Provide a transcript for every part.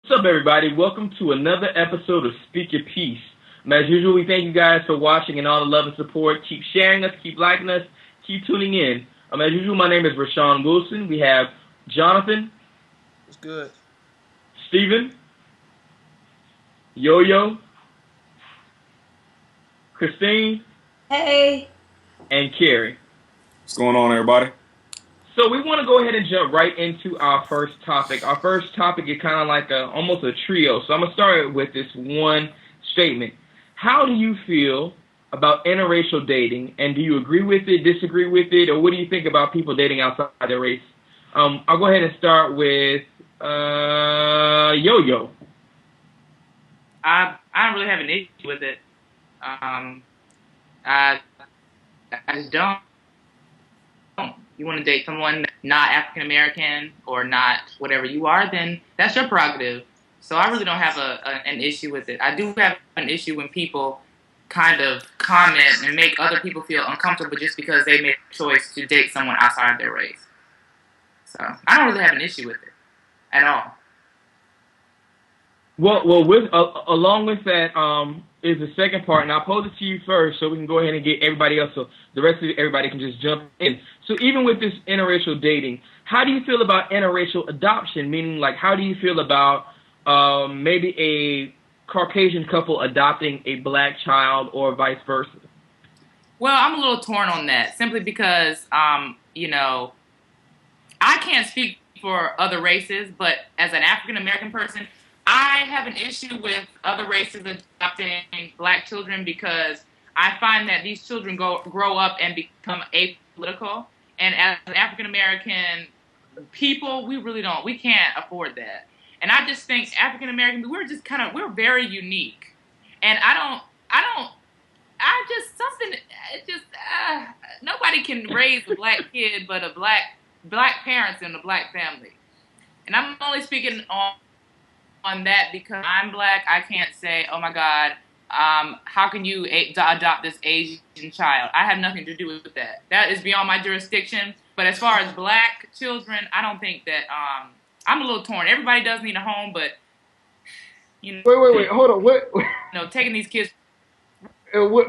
What's up, everybody? Welcome to another episode of Speak Your Piece. As usual, we thank you guys for watching and all the love and support. Keep sharing us, keep liking us, keep tuning in. As usual, my name is Rashawn Wilson. We have Jonathan. What's good? Steven. Yo-Yo. Christine. Hey. And Carrie. What's going on, everybody? So we want to go ahead and jump right into our first topic. Our first topic is kind of like almost a trio. So I'm going to start with this one statement. How do you feel about interracial dating, and do you agree with it, disagree with it, or what do you think about people dating outside their race? I'll go ahead and start with Yo-Yo. I don't really have an issue with it. I just don't. You want to date someone not African American or not whatever you are, then that's your prerogative. So I really don't have an issue with it. I do have an issue when people kind of comment and make other people feel uncomfortable just because they made a choice to date someone outside of their race. So I don't really have an issue with it at all. Well, along with that is the second part, and I'll pose it to you first so we can go ahead and get everybody else, so the rest of everybody can just jump in. So even with this interracial dating, how do you feel about interracial adoption? Meaning, like, how do you feel about maybe a Caucasian couple adopting a black child or vice versa? Well, I'm a little torn on that, simply because, I can't speak for other races, but as an African American person, I have an issue with other races adopting black children because I find that these children grow up and become apolitical. And as an African American people, we can't afford that. And I just think African American, we're very unique. And nobody can raise a black kid but a black parents in a black family. And I'm only speaking on that because I'm black. I can't say, oh my God, how can you adopt this Asian child? I have nothing to do with that. That is beyond my jurisdiction. But as far as black children, I don't think that, I'm a little torn. Everybody does need a home, but, Wait, hold on. What? Taking these kids. What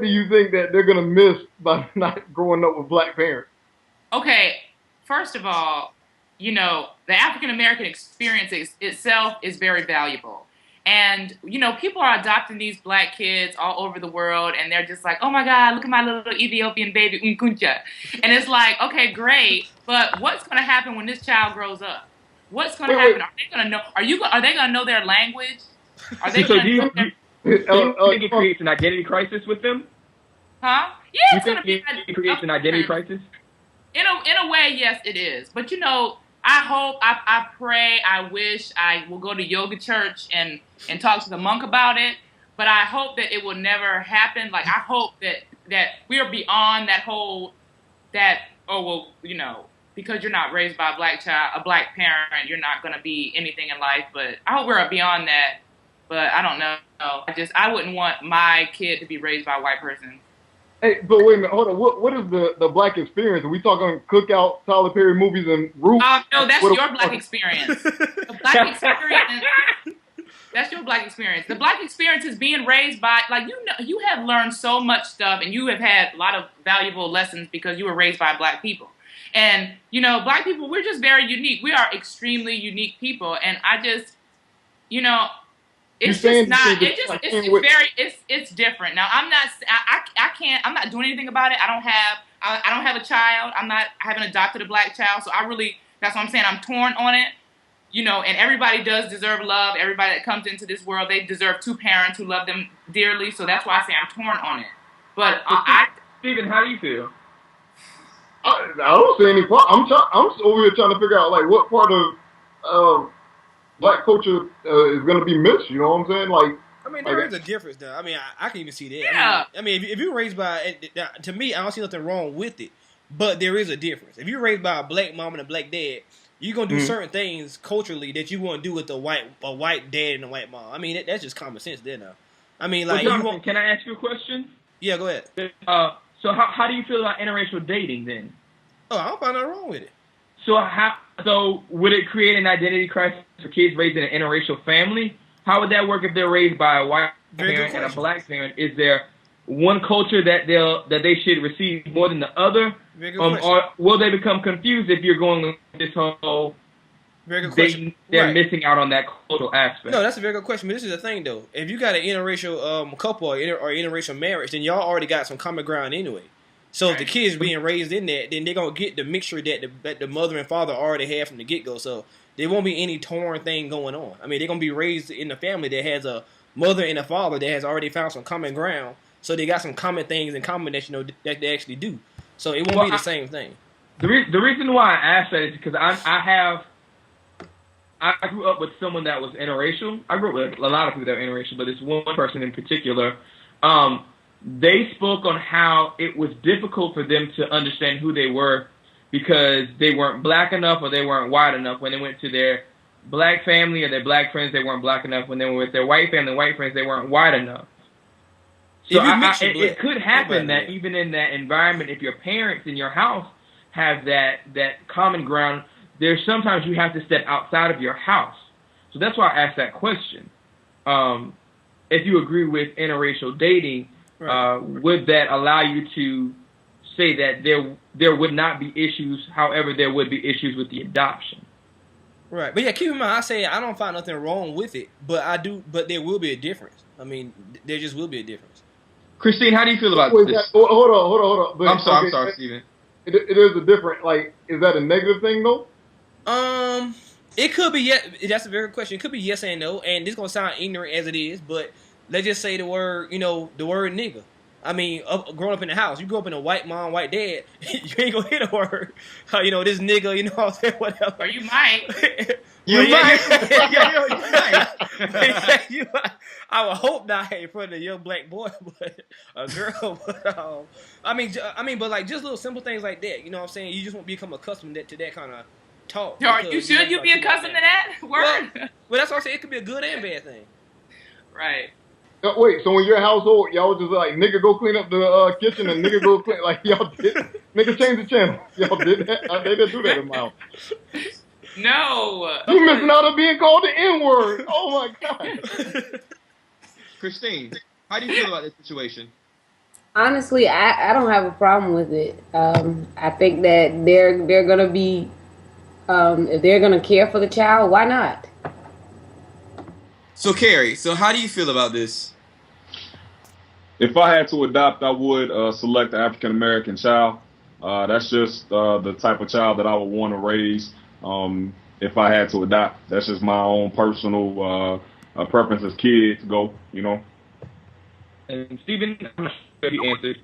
do you think that they're going to miss by not growing up with black parents? Okay, first of all, the African American experience itself is very valuable. And, people are adopting these black kids all over the world, and they're just like, oh my God, look at my little Ethiopian baby, Unkunja. And it's like, okay, great, but what's going to happen when this child grows up? What's going to happen? Are they going to know? Are they going to know their language? Are they So going do you to think it creates an identity crisis with them? Huh? Yeah, it's going to be. It creates an identity crisis? In a way, yes, it is. But I hope, I pray, I wish I will go to yoga church and talk to the monk about it. But I hope that it will never happen. Like, I hope that we are beyond because you're not raised by a black parent, you're not going to be anything in life. But I hope we're beyond that. But I don't know. I wouldn't want my kid to be raised by a white person. Hey, but wait a minute, hold on. What is the black experience? Are we talking Cookout, Tyler Perry movies, and Roots? No, that's your black experience. The black experience. That's your black experience. The black experience is being raised by, you have learned so much stuff, and you have had a lot of valuable lessons because you were raised by black people. And, black people, we're just very unique. We are extremely unique people, and I just, it's just not. It's different. Now I'm not doing anything about it. I don't have a child. I haven't adopted a black child. So that's what I'm saying. I'm torn on it. And everybody does deserve love. Everybody that comes into this world, they deserve two parents who love them dearly. So that's why I say I'm torn on it. But Steven, how do you feel? I don't see any problem. I'm over here trying to figure out what part of black culture is going to be missed. You know what I'm saying? There is a difference, though. I can even see that. Yeah. If you're raised by, to me, I don't see nothing wrong with it. But there is a difference. If you're raised by a black mom and a black dad, you're gonna do certain things culturally that you won't do with a white dad and a white mom. That's just common sense, there now. Jonathan, can I ask you a question? Yeah, go ahead. So how do you feel about interracial dating then? Oh, I don't find nothing wrong with it. So would it create an identity crisis for kids raised in an interracial family, how would that work if they're raised by a white parent and a black parent? Is there one culture that they should receive more than the other? Or will they become confused if you're going with this whole very good question. They're missing out on that cultural aspect? No, that's a very good question. But this is the thing, though. If you got an interracial couple or interracial marriage, then y'all already got some common ground anyway. So if the kids being raised in that, then they're going to get the mixture that the mother and father already had from the get-go. So there won't be any torn thing going on. I mean, they're going to be raised in a family that has a mother and a father that has already found some common ground. So they got some common things in common that, that they actually do. So it won't be the same thing. The reason why I asked that is because I grew up with someone that was interracial. I grew up with a lot of people that were interracial, but this one person in particular, they spoke on how it was difficult for them to understand who they were because they weren't black enough or they weren't white enough. When they went to their black family or their black friends, they weren't black enough. When they were with their white family and white friends, they weren't white enough. So it could happen that even in that environment, if your parents in your house have that common ground, there's sometimes you have to step outside of your house. So that's why I asked that question. If you agree with interracial dating, would that allow you to say that there would not be issues, however, there would be issues with the adoption? Right. But yeah, keep in mind, I say I don't find nothing wrong with it, but there will be a difference. I mean, there just will be a difference. Christine, how do you feel about this? Hold on. But, I'm sorry, Steven. It is a different, is that a negative thing, though? It could be, yes. That's a very good question. It could be yes and no, and this is going to sound ignorant as it is, but let's just say the word nigga. I mean, growing up in the house, you grew up in a white mom, white dad, you ain't going to hear the word, this nigga, you know what I'm saying, whatever. Or you might. You might. You might. I would hope not in front of a young black boy, but a girl. But but like just little simple things like that. You know what I'm saying? You just won't become accustomed to that kind of talk. Should you be accustomed to that word? Well, that's what I say. It could be a good and bad thing. Right. Wait, so in your household, y'all just like, nigga go clean up the kitchen and nigga go clean, like y'all did, nigga change the channel. Y'all did that? They didn't do that in my house. No. You missing out on being called the N-word. Oh my God. Christine, how do you feel about this situation? Honestly, I don't have a problem with it. I think that they're gonna be, if they're gonna care for the child, why not? So Carrie, how do you feel about this? If I had to adopt, I would select an African American child. That's just the type of child that I would want to raise. If I had to adopt, that's just my own personal preference as kids go, And Stephen, I'm not sure if you answered.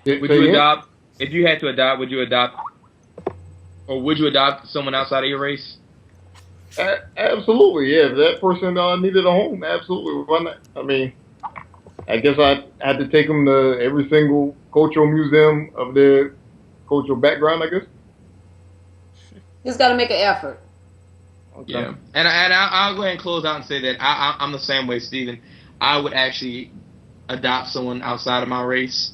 Would you adopt? If you had to adopt, would you adopt? Or would you adopt someone outside of your race? Absolutely, yeah. If that person needed a home, absolutely. Why not? I mean, I guess I had to take them to every single cultural museum of their cultural background, I guess. Just got to make an effort. Okay. Yeah, and I'll go ahead and close out and say that I'm the same way, Stephen. I would actually adopt someone outside of my race,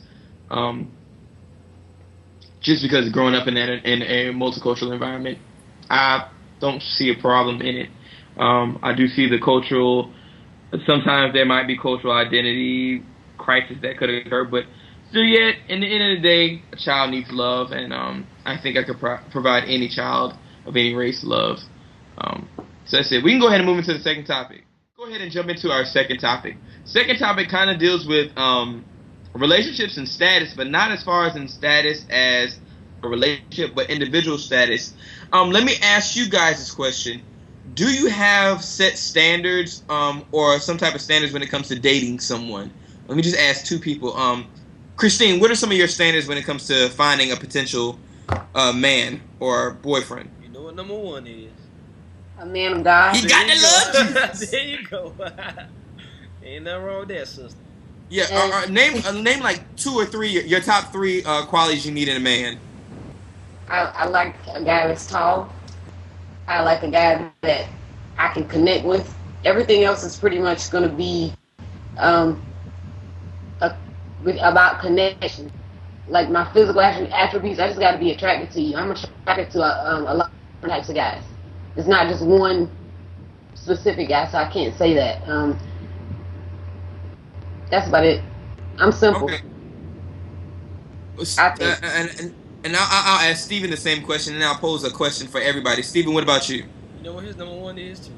just because growing up in a multicultural environment, I don't see a problem in it. I do see the cultural. Sometimes there might be cultural identity crisis that could occur, but still, yet in the end of the day, a child needs love, and I think I could provide any child of any race love. So that's it. We can go ahead and move into the second topic. Go ahead and jump into our second topic. Second topic kind of deals with relationships and status, but not as far as in status as a relationship, but individual status. Let me ask you guys this question. Do you have set standards or some type of standards when it comes to dating someone? Let me just ask two people. Christine, what are some of your standards when it comes to finding a potential man or boyfriend? You know what number one is? A man of God. He got the love. There you go. Ain't nothing wrong with that, sister. Yeah, name like two or three, your top three qualities you need in a man. I like a guy that's tall. I like a guy that I can connect with. Everything else is pretty much going to be about connection. Like my physical attributes, I just got to be attracted to you. I'm attracted to a lot of different types of guys. It's not just one specific guy, so I can't say that. That's about it. I'm simple. Okay. I think. And I'll ask Steven the same question, and I'll pose a question for everybody. Steven, what about you? You know what his number one is too?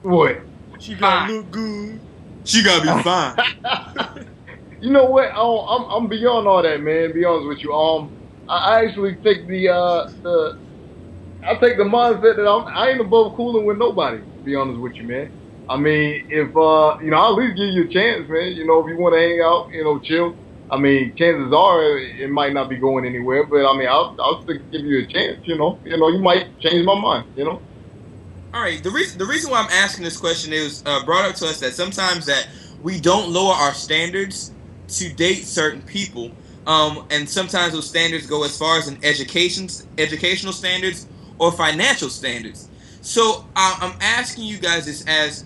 What? She gotta look good. She gotta be fine. You know what? I'm beyond all that, man. Be honest with you. I actually take I take the mindset that I ain't above cooling with nobody. To be honest with you, man. I mean, if I'll at least give you a chance, man. You know, if you want to hang out, chill. I mean, chances are it might not be going anywhere, but I mean, I'll still give you a chance. You might change my mind. All right. The reason why I'm asking this question is brought up to us that sometimes that we don't lower our standards to date certain people, and sometimes those standards go as far as an educational standards or financial standards. So I'm asking you guys this as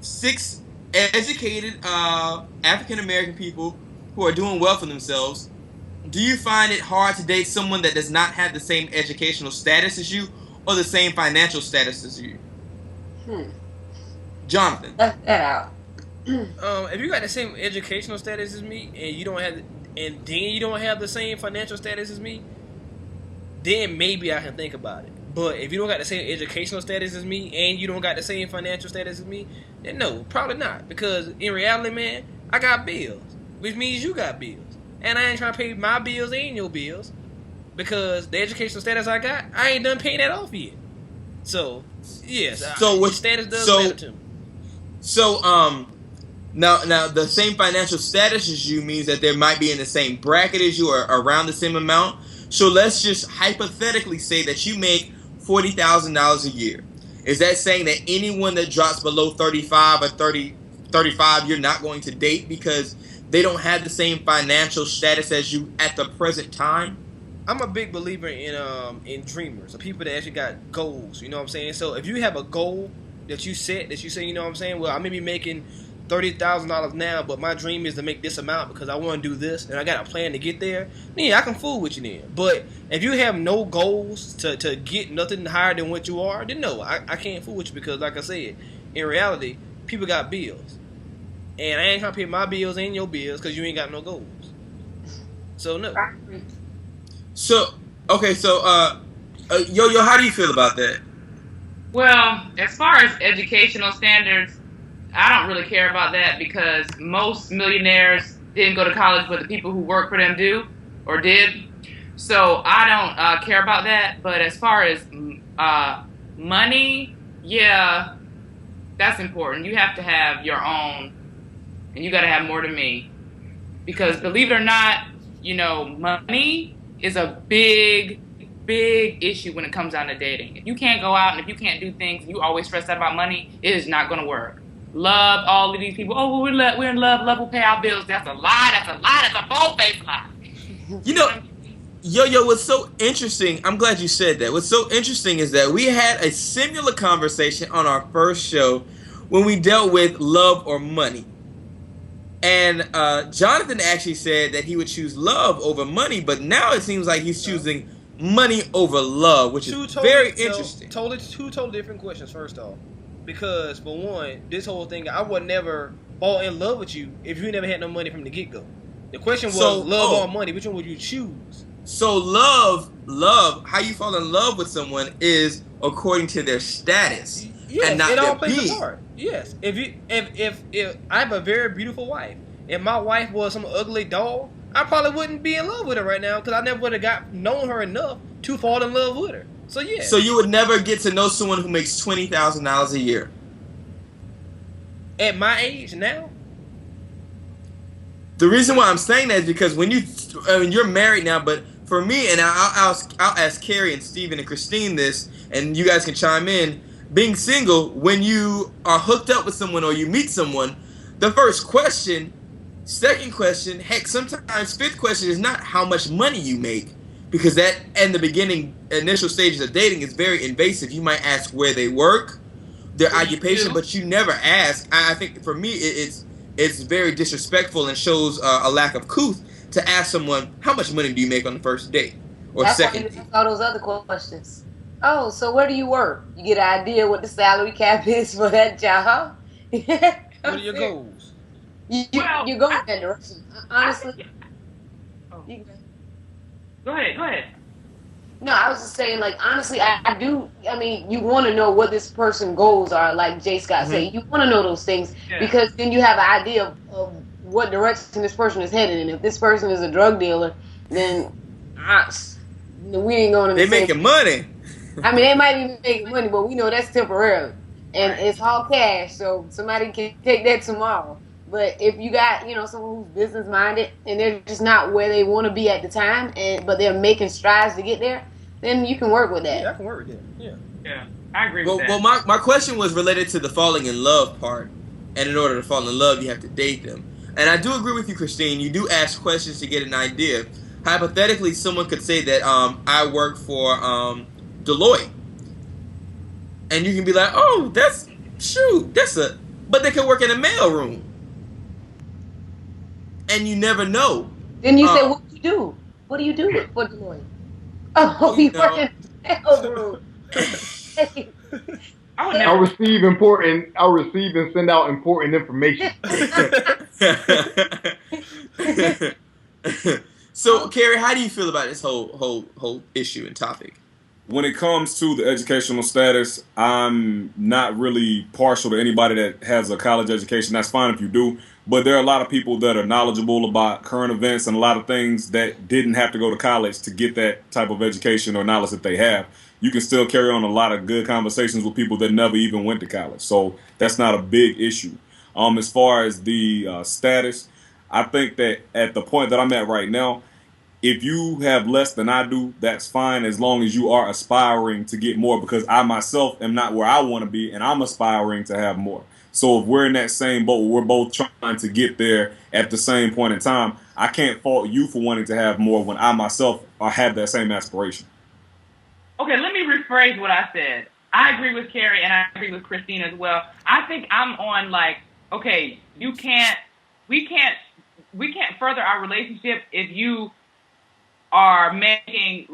6 educated African American people who are doing well for themselves. Do you find it hard to date someone that does not have the same educational status as you or the same financial status as you? Jonathan. Let that out. If you got the same educational status as me and you don't have the same financial status as me, then maybe I can think about it. But if you don't got the same educational status as me and you don't got the same financial status as me, then no, probably not. Because in reality, man, I got bills, which means you got bills. And I ain't trying to pay my bills and your bills because the educational status I got, I ain't done paying that off yet. So, yes, status does matter to me. So, now the same financial status as you means that they might be in the same bracket as you or around the same amount. So let's just hypothetically say that you make $40,000 a year. Is that saying that anyone that drops below 35 or 35 you're not going to date because they don't have the same financial status as you at the present time? I'm a big believer in dreamers, or people that actually got goals, you know what I'm saying? So if you have a goal that you set, that you say, you know what I'm saying, well, I may be making $30,000 now, but my dream is to make this amount because I want to do this and I got a plan to get there, I can fool with you then. But if you have no goals to get nothing higher than what you are, then no, I can't fool with you because, like I said, in reality, people got bills. And I ain't trying to pay my bills and your bills because you ain't got no goals. So, no. So, okay, Yo-Yo, how do you feel about that? Well, as far as educational standards, I don't really care about that because most millionaires didn't go to college, but the people who work for them do or did. So I don't care about that. But as far as money, yeah, that's important. You have to have your own, and you got to have more than me. Because believe it or not, money is a big issue when it comes down to dating. If you can't go out and if you can't do things and you always stress out about money, it is not going to work. Love all of these people. Oh, we're in love. Love will pay our bills. That's a lie. That's a bold-faced lie. Yo-Yo, what's so interesting, I'm glad you said that. What's so interesting is that we had a similar conversation on our first show when we dealt with love or money. And Jonathan actually said that he would choose love over money, but now it seems like he's choosing money over love, which is very interesting. Two totally different questions, first off. Because, for one, this whole thing, I would never fall in love with you if you never had no money from the get-go. The question was love or money. Which one would you choose? So love, how you fall in love with someone is according to their status and not it all their plays being. a part. Yes. If I have a very beautiful wife, and my wife was some ugly dog, I probably wouldn't be in love with her right now because I never would have known her enough to fall in love with her. So, yeah. So you would never get to know someone who makes $20,000 a year? At my age now? The reason why I'm saying that is because when you're married now, but for me, and I'll ask Carrie and Steven and Christine this, and you guys can chime in, being single, when you are hooked up with someone or you meet someone, the first question, second question, heck, sometimes fifth question is not how much money you make. Because that, in the beginning, initial stages of dating is very invasive. You might ask where they work, their occupation, but you never ask. I think for me, it's very disrespectful and shows a lack of couth to ask someone, how much money do you make on the first date or second date? All those other questions. Oh, so where do you work? You get an idea what the salary cap is for that job? What are your goals? Well, You're going that direction. Honestly, oh, you, go ahead. Go ahead. no, I was just saying, like, honestly, I do. I mean, you want to know what this person's goals are, like Jay Scott said. You want to know those things Yeah. because then you have an idea of what direction this person is headed. And if this person is a drug dealer, then we ain't going to They making money. I mean, they might be making money, but we know that's temporary. And it's all cash, so somebody can take that tomorrow. But if you got, someone who's business minded and they're just not where they want to be at the time, but they're making strides to get there, then you can work with that. Yeah, I can work with that. Yeah. Yeah, I agree with that. Well, my question was related to the falling in love part. And in order to fall in love, you have to date them. And I do agree with you, Christine. You do ask questions to get an idea. Hypothetically, someone could say that I work for Deloitte. And you can be like, oh, but they could work in a mailroom. And you never know. Then you say, what do you do? What do you do for Deloitte? Oh, you work in the mailroom. I'll receive and send out important information. So, Carrie, how do you feel about this whole issue and topic? When it comes to the educational status, I'm not really partial to anybody that has a college education. That's fine if you do. But there are a lot of people that are knowledgeable about current events and a lot of things that didn't have to go to college to get that type of education or knowledge that they have. You can still carry on a lot of good conversations with people that never even went to college. So that's not a big issue. As far as the status, I think that at the point that I'm at right now, if you have less than I do, that's fine as long as you are aspiring to get more, because I myself am not where I want to be and I'm aspiring to have more. So if we're in that same boat, we're both trying to get there at the same point in time, I can't fault you for wanting to have more when I myself have that same aspiration. Okay, let me rephrase what I said. I agree with Carrie and I agree with Christine as well. I think I'm on okay, we can't further our relationship if you are making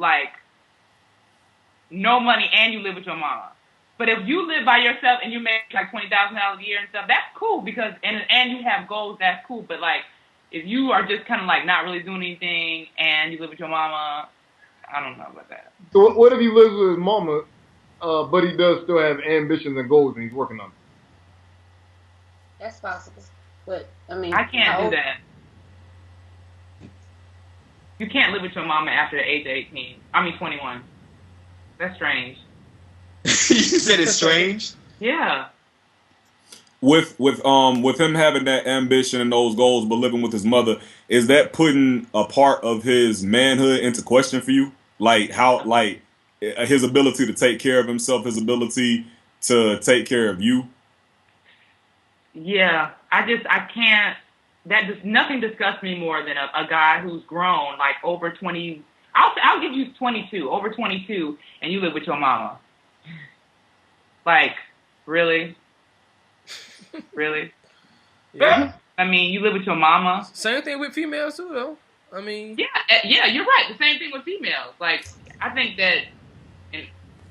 no money and you live with your mama. But if you live by yourself and you make $20,000 a year and stuff, that's cool because and you have goals, that's cool. But if you are just kind of not really doing anything and you live with your mama, I don't know about that. So what if he lives with his mama, but he does still have ambitions and goals and he's working on them? That's possible. But I can't do that. You can't live with your mama after the age of 21. That's strange. You said it's strange? Yeah. With him having that ambition and those goals, but living with his mother, is that putting a part of his manhood into question for you? His ability to take care of himself, his ability to take care of you? Yeah, I can't. Nothing disgusts me more than a guy who's grown over 20. I'll give you 22, over 22, and you live with your mama. Really? Really? Yeah. I mean, you live with your mama. Same thing with females too, though. I mean. Yeah, you're right. The same thing with females. I think that.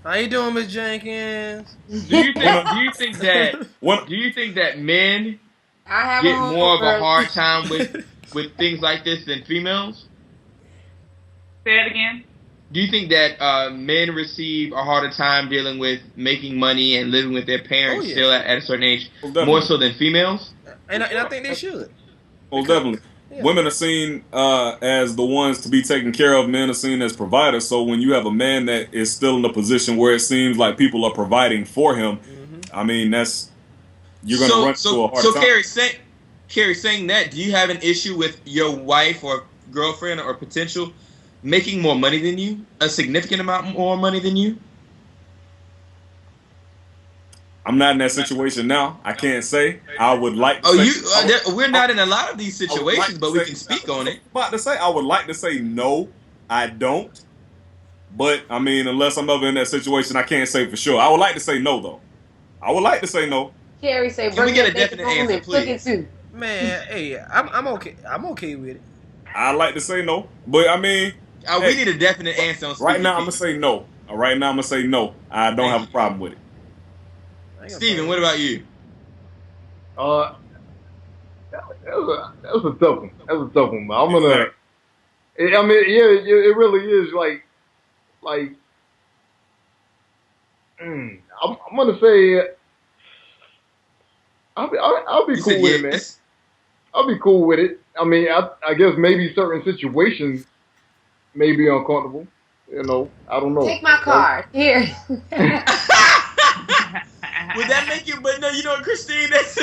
How you doing, Miss Jenkins? Do you think that men get more of a hard time with things like this than females? Say it again. Do you think that men receive a harder time dealing with making money and living with their parents still at a certain age, more so than females? And I think they should. Well, definitely. Yeah. Women are seen as the ones to be taken care of. Men are seen as providers. So when you have a man that is still in a position where it seems like people are providing for him, I mean, you're going to run into a hard time. So, Carrie, saying that, do you have an issue with your wife or girlfriend or potential making more money than you, a significant amount more money than you? I'm not in that situation now. I can't say. I would like to we're not in a lot of these situations, but we can speak on it. I would like to say no, I don't. But, I mean, unless I'm ever in that situation, I can't say for sure. I would like to say no, though. I would like to say no. Carrie say, can we get a definite answer, please? Man, hey, I'm okay. I'm okay with it. I'd like to say no. But, I mean... we need a definite answer on right now, I'm going to say no. Right now, I'm gonna say no. I don't have a problem with it. Steven, what about you? That was a tough one. That was a tough one. But I'm gonna. I mean, yeah, it really is like. I'm gonna say. I'll be cool with it, man. I'll be cool with it. I mean, I guess maybe certain situations may be uncomfortable. You know, I don't know. Take my card here. Would that make you? But no, you know what, Christine? That's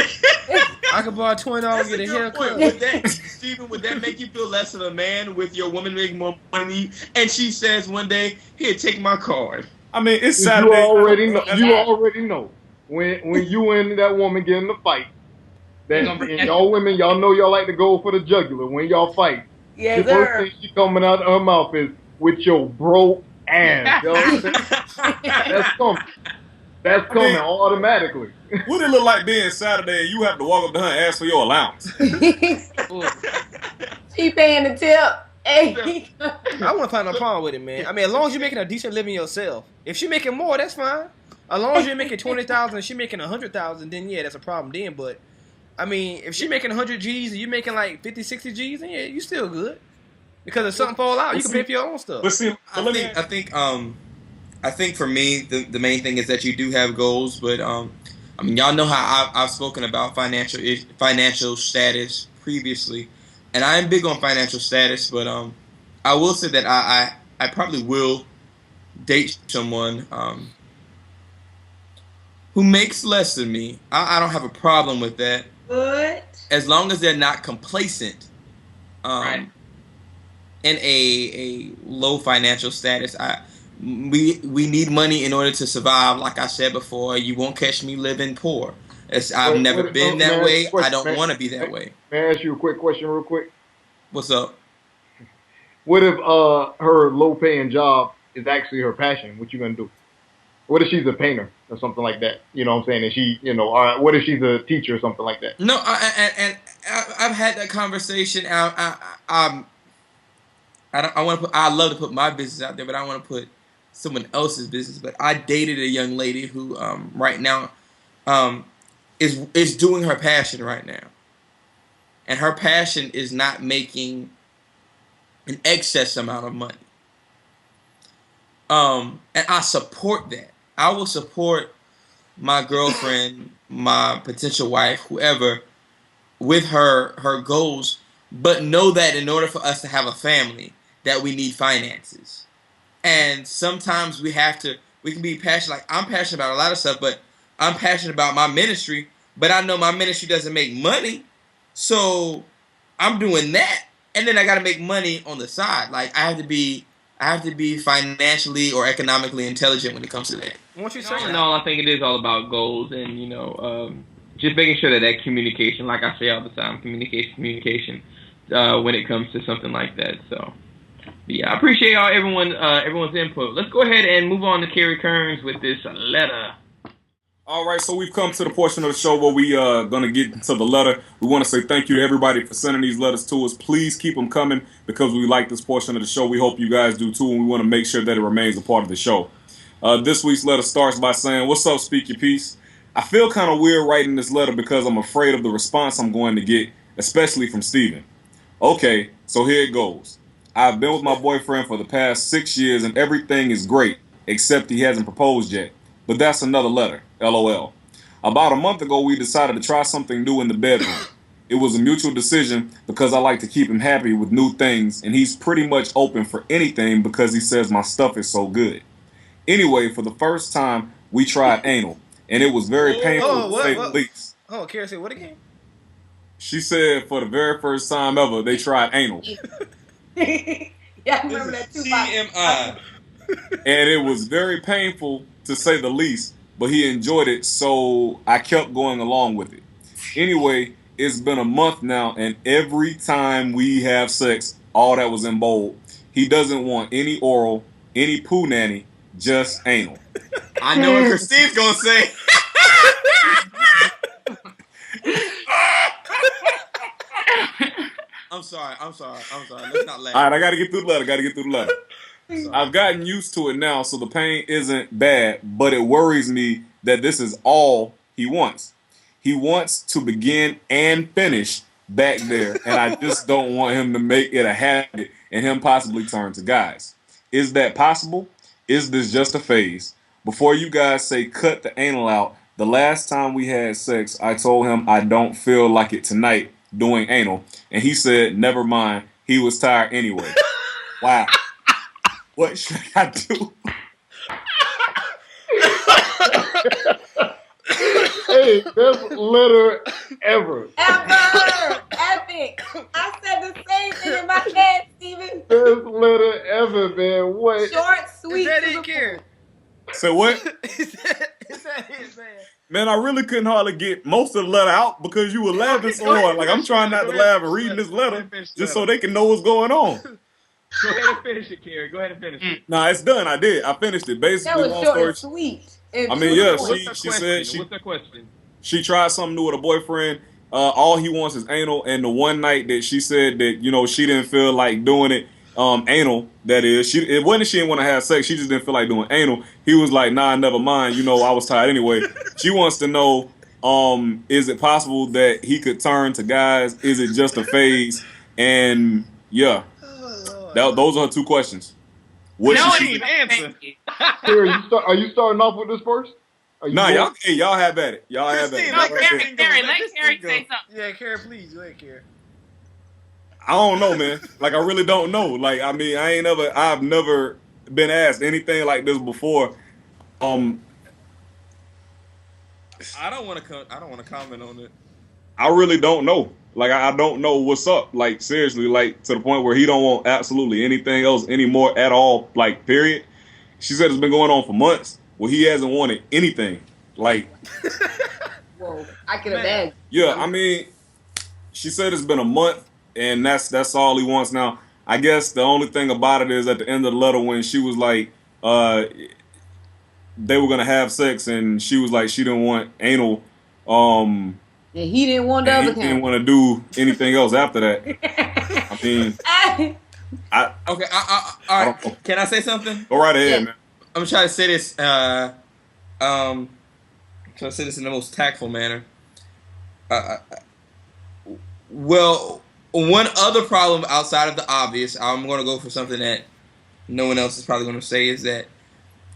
I could borrow $20 get a haircut. Steven, would that make you feel less of a man with your woman making more money, and she says one day, "Here, take my card." I mean, it's Saturday. You already know when you and that woman get in a fight. That and y'all women, y'all know y'all like to go for the jugular when y'all fight. Yes, the first thing she coming out of her mouth is with your broke ass. You know what I'm saying? That's coming automatically. What it look like being Saturday and you have to walk up to her and ask for your allowance? She paying the tip. Hey. I wouldn't find no problem with it, man. I mean, as long as you're making a decent living yourself. If she making more, that's fine. As long as you're making 20,000 and she making 100,000, then yeah, that's a problem then. But I mean, if she making 100 G's and you making like 50, 60 G's, then yeah, you still good. Because if something fall out, you can pay for your own stuff. But see, I think for me, the main thing is that you do have goals, but I mean, y'all know how I've spoken about financial status previously, and I am big on financial status, but I will say that I probably will date someone who makes less than me. I don't have a problem with that. What? As long as they're not complacent. Right. In a low financial status. We need money in order to survive. Like I said before, you won't catch me living poor. I've never been that way. I don't want to be that way. May I ask you a quick question real quick? What's up? What if her low-paying job is actually her passion? What you gonna do? What if she's a painter or something like that? You know what I'm saying? And she, you know, what if she's a teacher or something like that? No, I've had that conversation. I want to put. I love to put my business out there, but I want to put someone else's business. But I dated a young lady who, right now, is doing her passion right now, and her passion is not making an excess amount of money. And I support that. I will support my girlfriend, my potential wife, whoever, with her goals, but know that in order for us to have a family, that we need finances. And sometimes we can be passionate. Like, I'm passionate about a lot of stuff, but I'm passionate about my ministry, but I know my ministry doesn't make money. So I'm doing that. And then I got to make money on the side. Like, I have to be financially or economically intelligent when it comes to that. What you saying? No, I think it is all about goals and, just making sure that communication, like I say all the time, communication, when it comes to something like that. So, yeah, I appreciate everyone's input. Let's go ahead and move on to Kerry Kearns with this letter. All right, so we've come to the portion of the show where we are going to get into the letter. We want to say thank you to everybody for sending these letters to us. Please keep them coming because we like this portion of the show. We hope you guys do too, and we want to make sure that it remains a part of the show. This week's letter starts by saying, "What's up, Speak Your Piece? I feel kind of weird writing this letter because I'm afraid of the response I'm going to get, especially from Steven. Okay, so here it goes. I've been with my boyfriend for the past 6 years and everything is great, except he hasn't proposed yet. But that's another letter, LOL. About a month ago, we decided to try something new in the bedroom. It was a mutual decision because I like to keep him happy with new things, and he's pretty much open for anything because he says my stuff is so good. Anyway, for the first time, we tried anal, and it was very painful to say the least." Oh, Kara said what again? She said for the very first time ever, they tried anal. Yeah, I remember that too. TMI. And it was very painful, to say the least, but he enjoyed it, so I kept going along with it. Anyway, it's been a month now, and every time we have sex, all that was in bold, he doesn't want any oral, any poo nanny, just anal. I know what Christine's going to say. I'm sorry. Let's not laugh. All right, I got to get through the letter. I've gotten used to it now, so the pain isn't bad, but it worries me that this is all he wants. He wants to begin and finish back there, and I just don't want him to make it a habit and him possibly turn to guys. Is that possible? Is this just a phase? Before you guys say cut the anal out, the last time we had sex, I told him I don't feel like it tonight doing anal, and he said, never mind, he was tired anyway. Wow. What should I do? Hey, best letter ever. Epic. I said the same thing in my head, Steven. Best letter ever, man. What? Short, sweet. Is that it, Karen? So what? Is that it, man? Man, I really couldn't hardly get most of the letter out because you were laughing so hard. Like, I'm trying not to laugh and reading this letter just so they can know what's going on. Go ahead and finish it, Kerry. Go ahead and finish it. Nah, it's done. I did. I finished it. Basically, That was short and sweet. I mean, yeah, What's she said What's the question? she tried something new with a boyfriend. All he wants is anal. And the one night that she said that, you know, she didn't feel like doing it, anal, that is. It wasn't she didn't want to have sex. She just didn't feel like doing anal. He was like, nah, never mind. You know, I was tired anyway. She wants to know, is it possible that he could turn to guys? Is it just a phase? And, yeah. Those are her two questions. What No, should she it's answer? Here, are you starting off with this first? Nah, y'all have at it. Y'all have at it. Christine, No, let Kerry, let Kerry go. say something. Yeah, Karen, please. Go ahead, Karen. I don't know, man. Like, I really don't know. Like, I mean, I've never been asked anything like this before. I don't want to comment on it. I really don't know. Like, I don't know what's up. Like, seriously, like, to the point where he don't want absolutely anything else anymore at all. Like, period. She said it's been going on for months. Well, he hasn't wanted anything. Like, Whoa, I can imagine. yeah, I mean, she said it's been a month, and that's all he wants now. I guess the only thing about it is at the end of the letter when she was like, they were gonna have sex, and she was like she didn't want anal. And he didn't want the other He didn't want to do anything else after that. I mean, Okay, all right. Can I say something? Go right ahead, man. I'm trying to say this. Trying to say this in the most tactful manner. Well, one other problem outside of the obvious, I'm going to go for something that no one else is probably going to say, is that,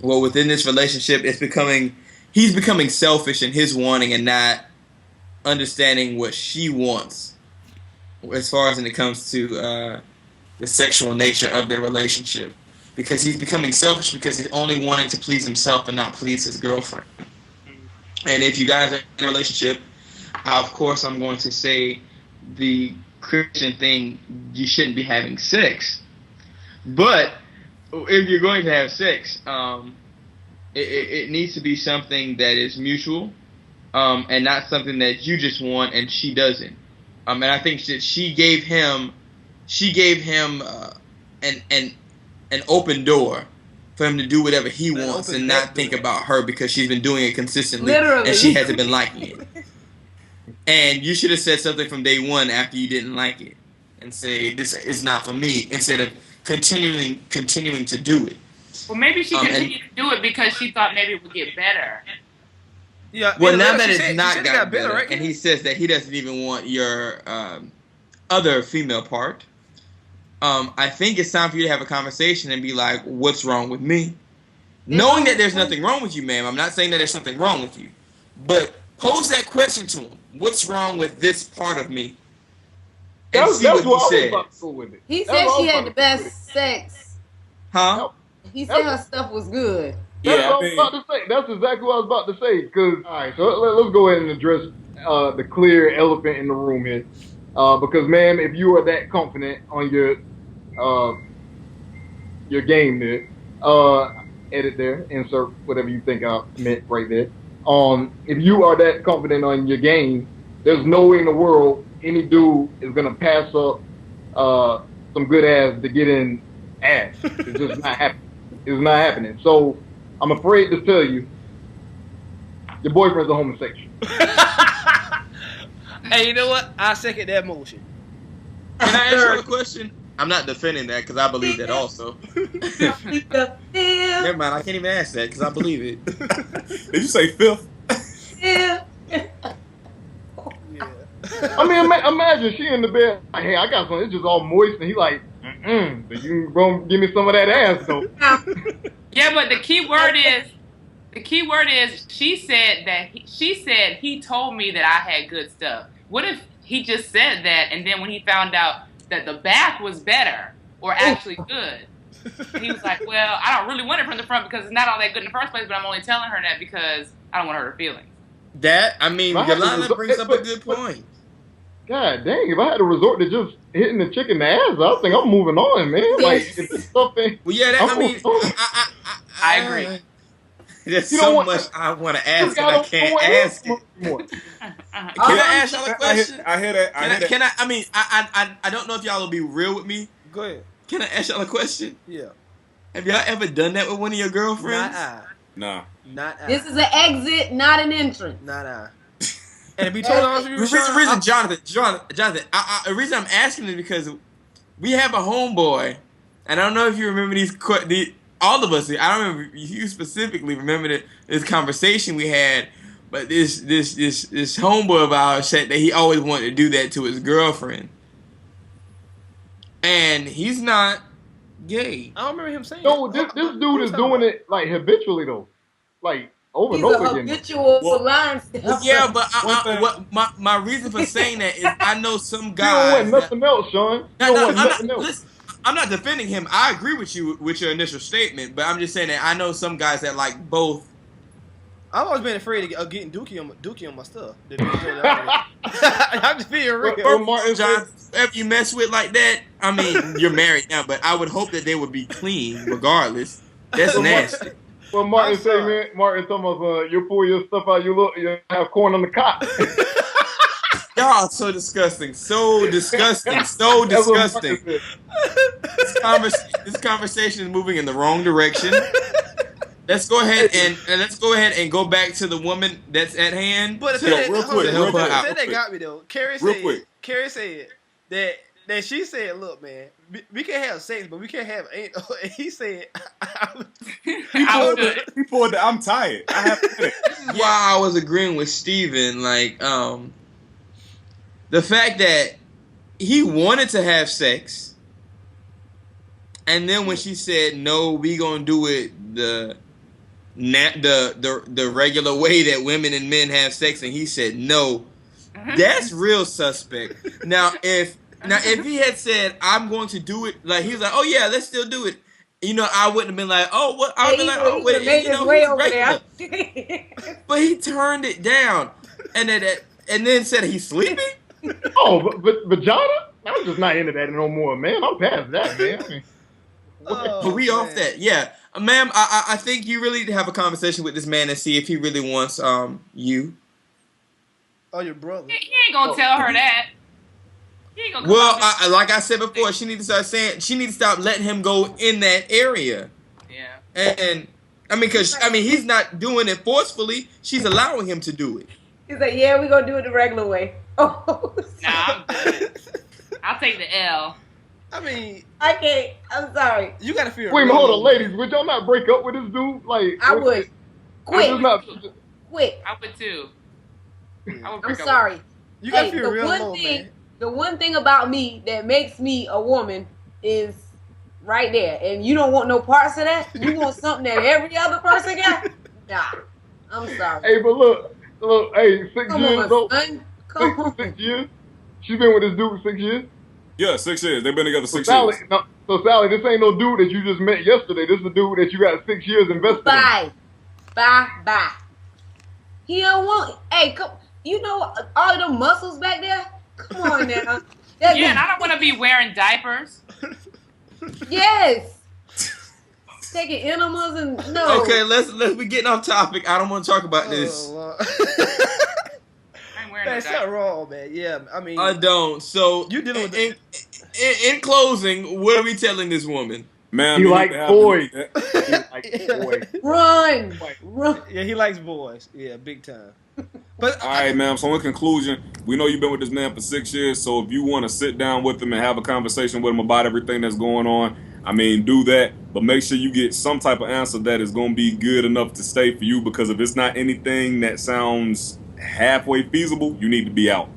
well, within this relationship, he's becoming selfish in his wanting and not understanding what she wants, as far as when it comes to the sexual nature of their relationship. Because he's becoming selfish because he's only wanting to please himself and not please his girlfriend. And if you guys are in a relationship, of course I'm going to say the Christian thing, you shouldn't be having sex. But if you're going to have sex, it needs to be something that is mutual, and not something that you just want and she doesn't. And I think that she gave him an open door for him to do whatever he wants and not think about her because she's been doing it consistently. Literally. And she hasn't been liking it. And you should have said something from day one after you didn't like it and say, this is not for me, instead of continuing to do it. Well, maybe she continued to do it because she thought maybe it would get better. Yeah. Well, now she that it's said- not she said it got better, right? and he says that he doesn't even want your other female part, I think it's time for you to have a conversation and be like, what's wrong with me? Knowing that there's nothing wrong with you, ma'am. I'm not saying that there's something wrong with you. But pose that question to him. What's wrong with this part of me? And see what he says. He said she had the best sex. Huh? He said her stuff was good. That's Yeah, what I was about to say. That's exactly what I was about to say. Because, all right, so let's go ahead and address the clear elephant in the room here. Because, ma'am, if you are that confident on your game there, edit there, insert whatever you think I meant right there. If you are that confident on your game, there's no way in the world any dude is gonna pass up some good ass to get in ass. It's just not happening. It's not happening. So I'm afraid to tell you, your boyfriend's a homosexual. Hey, you know what? I second that motion. Can I ask you a question? I'm not defending that because I believe that also. Never mind, I can't even ask that because I believe it. Did you say fifth? Yeah. Yeah. I mean, imagine she in the bed. Like, hey, I got something. It's just all moist, and he like, but you gonna give me some of that ass though. Yeah, but the key word is she said he told me that I had good stuff. What if he just said that and then when he found out that the back was better or actually good, he was like, well, I don't really want it from the front because it's not all that good in the first place, but I'm only telling her that because I don't want to hurt her feelings. That, I mean, Yolanda brings up a good point. God dang, if I had to resort to just hitting the chick in the ass, I think I'm moving on, man. Like, if this stuff ain't... Well, yeah, that, I mean, I agree. There's so much I want to ask and I can't ask it. Can I ask y'all a question? I hear that. Can I? I mean, I don't know if y'all will be real with me. Go ahead. Can I ask y'all a question? Yeah. Have y'all ever done that with one of your girlfriends? Nah. Not I. This is an exit, not an entrance. Not I. And to be totally honest with you, The reason, Jonathan, the reason I'm asking is because we have a homeboy, and I don't know if you remember all of us. I don't remember you specifically. Remember this conversation we had, but this homeboy of ours said that he always wanted to do that to his girlfriend, and he's not gay. I don't remember him saying. No, this dude is doing it like habitually though, like over and over again. Habitual line Well, yeah, but my reason for saying that is I know some You guys. don't want nothing else, Sean. You don't want nothing else. Listen, I'm not defending him. I agree with you with your initial statement, but I'm just saying that I know some guys that like both. I've always been afraid of getting dookie on my stuff. I'm just being real. John, if you mess with like that, I mean, you're married now, but I would hope that they would be clean regardless. That's nasty. Well, Martin say, man, Martin talking about you pull your stuff out, you have corn on the cob. Y'all so disgusting. So disgusting. So disgusting. This conversation is moving in the wrong direction. Let's go ahead and go back to the woman that's at hand. But the thing that got me though, Carrie said that she said, "Look, man, we can have sex, but we can't have anal." And he said, "He pulled the I'm tired. I have to finish." This is why I was agreeing with Steven, like the fact that he wanted to have sex, and then when she said, "No, we gonna do it the regular way that women and men have sex," and he said no, that's real suspect. Now if he had said, "I'm going to do it," like he was like, "Oh yeah, let's still do it," I wouldn't have been like, "Oh what?" I would be like, "Oh wait, he's regular." But he turned it down, and then said he's sleeping. Oh, but Jonna, I'm just not into that no more, man. I'm past that, man. But we off that, yeah, ma'am. I think you really need to have a conversation with this man and see if he really wants you. Oh, your brother. He ain't gonna tell her that. Well, like I said before, she needs to stop letting him go in that area. Yeah. And I mean, he's not doing it forcefully. She's allowing him to do it. He's like, yeah, we're gonna do it the regular way. Oh, nah, I'm good. I'll take the L. I mean, I can't. I'm sorry. You gotta feel. Wait, hold on, ladies. Would y'all not break up with this dude? Like, I would. Quick. Quick. I would too. I'm sorry. You gotta feel real low, man. The one thing about me that makes me a woman is right there, and you don't want no parts of that. You want something that every other person got. Nah, I'm sorry. Hey, but look, hey, 6 Come years on, though. son. Come on. 6 years. She's been with this dude for 6 years. Yeah, 6 years. They've been together 6 Sally, years. So Sally, this ain't no dude that you just met yesterday. This is a dude that you got 6 years invested in. Bye. He don't want. Hey, come. You know all of them muscles back there. Come on now. Yeah, and I don't want to be wearing diapers. Yes. Taking enemas and no. Okay, let's be getting off topic. I don't want to talk about this. I ain't wearing That's not wrong, man. Yeah, I mean, I don't. So you dealing with in closing, what are we telling this woman? Man, he likes boys. Run. Yeah, he likes boys. Yeah, big time. But all right, ma'am. So in conclusion, we know you've been with this man for 6 years, so if you want to sit down with him and have a conversation with him about everything that's going on, I mean, do that, but make sure you get some type of answer that is going to be good enough to stay for you, because if it's not anything that sounds halfway feasible, you need to be out.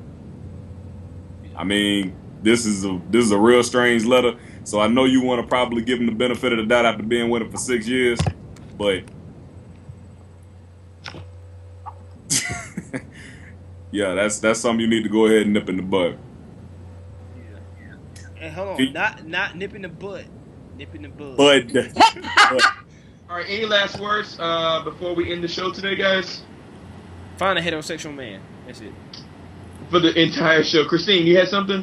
I mean, this is a real strange letter, so I know you want to probably give him the benefit of the doubt after being with him for 6 years, but yeah, that's something you need to go ahead and nip in the bud. And hold on, not nipping the butt, nipping the bud. Bud. All right, any last words before we end the show today, guys? Find a heterosexual man. That's it. For the entire show. Christine, you had something?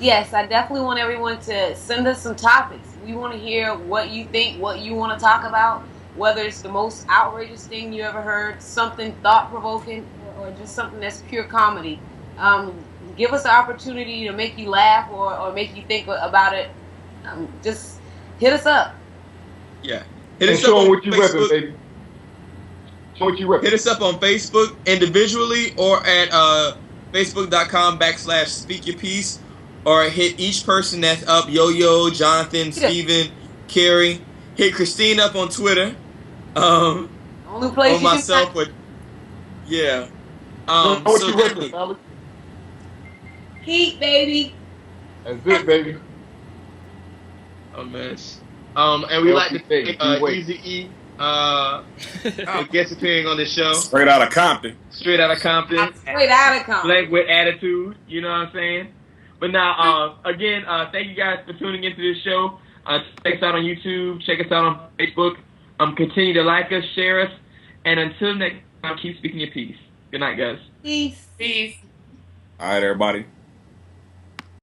Yes, I definitely want everyone to send us some topics. We want to hear what you think, what you want to talk about, whether it's the most outrageous thing you ever heard, something thought-provoking, or just something that's pure comedy. Give us the opportunity to make you laugh or make you think about it. Just hit us up. Yeah. Hit us up on what you repping, baby. Show what you repping. Hit us up on Facebook individually or at facebook.com/speakyourpiece, or hit each person that's up, Yo-Yo, Jonathan, Steven, Carrie. Hit Christine up on Twitter. Only place on myself, but yeah. What you repping, Alex? Heat, baby. That's it, baby. Oh, man. And we like to thank Easy E, guest appearing on the show. Straight out of Compton. Straight out of Compton. Straight out of Compton. Black with attitude, you know what I'm saying? But now, again, thank you guys for tuning into this show. Check us out on YouTube. Check us out on Facebook. Continue to like us, share us. And until next time, keep speaking your piece. Good night, guys. Peace. Peace. All right, everybody.